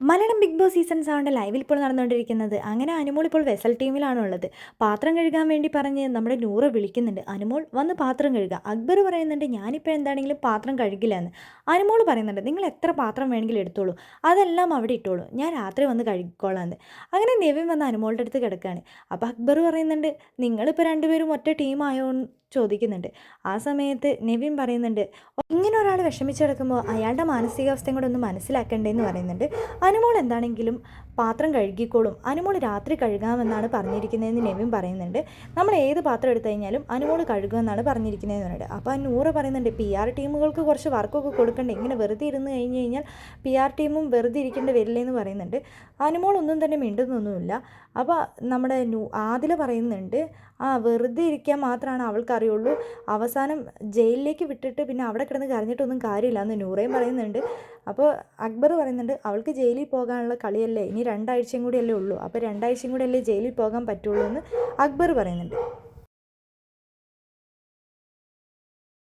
Malayalam big boss season 7 ലൈവിൽ ഇപ്പോൾ നടന്നുകൊണ്ടിരിക്കുന്നത്. അങ്ങനെ അനുമോൾ ഇപ്പോൾ വെസൽ ടീമിലാണുള്ളത്. പാത്രം കഴുകാൻ വേണ്ടി പറഞ്ഞ് നമ്മുടെ നൂറ് വിളിക്കുന്നുണ്ട്. അനുമോൾ വന്ന് പാത്രം കഴുകുക. അക്ബർ പറയുന്നുണ്ട് ഞാനിപ്പോൾ എന്താണെങ്കിലും പാത്രം കഴുകില്ല എന്ന്. അനുമോൾ പറയുന്നുണ്ട് നിങ്ങൾ എത്ര പാത്രം വേണമെങ്കിലും എടുത്തോളൂ, അതെല്ലാം അവിടെ ഇട്ടോളൂ, ഞാൻ രാത്രി വന്ന് കഴുകിക്കോളാം എന്ന്. അങ്ങനെ നെവിൻ വന്ന് അനുമോളുടെ അടുത്ത് കിടക്കുകയാണ്. അപ്പോൾ അക്ബർ പറയുന്നുണ്ട് നിങ്ങളിപ്പോൾ രണ്ടുപേരും ഒറ്റ ടീമായോ ചോദിക്കുന്നുണ്ട്. ആ സമയത്ത് നെവിൻ പറയുന്നുണ്ട് ഇങ്ങനെ ഒരാൾ വിഷമിച്ച് കിടക്കുമ്പോൾ അയാളുടെ മാനസികാവസ്ഥയും കൂടെ ഒന്ന് മനസ്സിലാക്കണ്ടേന്ന് പറയുന്നുണ്ട്. അനുമോൾ എന്താണെങ്കിലും പാത്രം കഴുകിക്കോളും, അനുമോൾ രാത്രി കഴുകാമെന്നാണ് പറഞ്ഞിരിക്കുന്നതെന്ന് നെവിൻ പറയുന്നുണ്ട്. നമ്മൾ ഏത് പാത്രം എടുത്തു കഴിഞ്ഞാലും അനുമോൾ കഴുകുമെന്നാണ് പറഞ്ഞിരിക്കുന്നതെന്ന് പറയുന്നത്. അപ്പോൾ നൂറ് പറയുന്നുണ്ട് PR ടീമുകൾക്ക് കുറച്ച് വർക്കൊക്കെ കൊടുക്കണ്ടേ, ഇങ്ങനെ വെറുതെ ഇരുന്ന് കഴിഞ്ഞ് കഴിഞ്ഞാൽ PR ടീമും വെറുതെ ഇരിക്കേണ്ടി വരില്ലേന്ന് പറയുന്നുണ്ട്. അനുമോൾ ഒന്നും തന്നെ മിണ്ടുന്നൊന്നുമില്ല. അപ്പോൾ നമ്മുടെ ആദില പറയുന്നുണ്ട് വെറുതെ ഇരിക്കാൻ മാത്രമാണ് അവൾക്കറിയുള്ളൂ, അവസാനം ജയിലിലേക്ക് വിട്ടിട്ട് പിന്നെ അവിടെ കിടന്ന് കരഞ്ഞിട്ടൊന്നും കാര്യമില്ല എന്ന് നൂറയും പറയുന്നുണ്ട്. അപ്പോൾ അക്ബർ പറയുന്നുണ്ട് അവൾക്ക് ജയിലിൽ പോകാനുള്ള കളിയല്ലേ, ഇനി 2 ആഴ്ചയും കൂടിയല്ലേ ഉള്ളൂ, അപ്പോൾ 2 ആഴ്ചയും കൂടിയല്ലേ ജയിലിൽ പോകാൻ പറ്റുള്ളൂ എന്ന് അക്ബർ പറയുന്നുണ്ട്.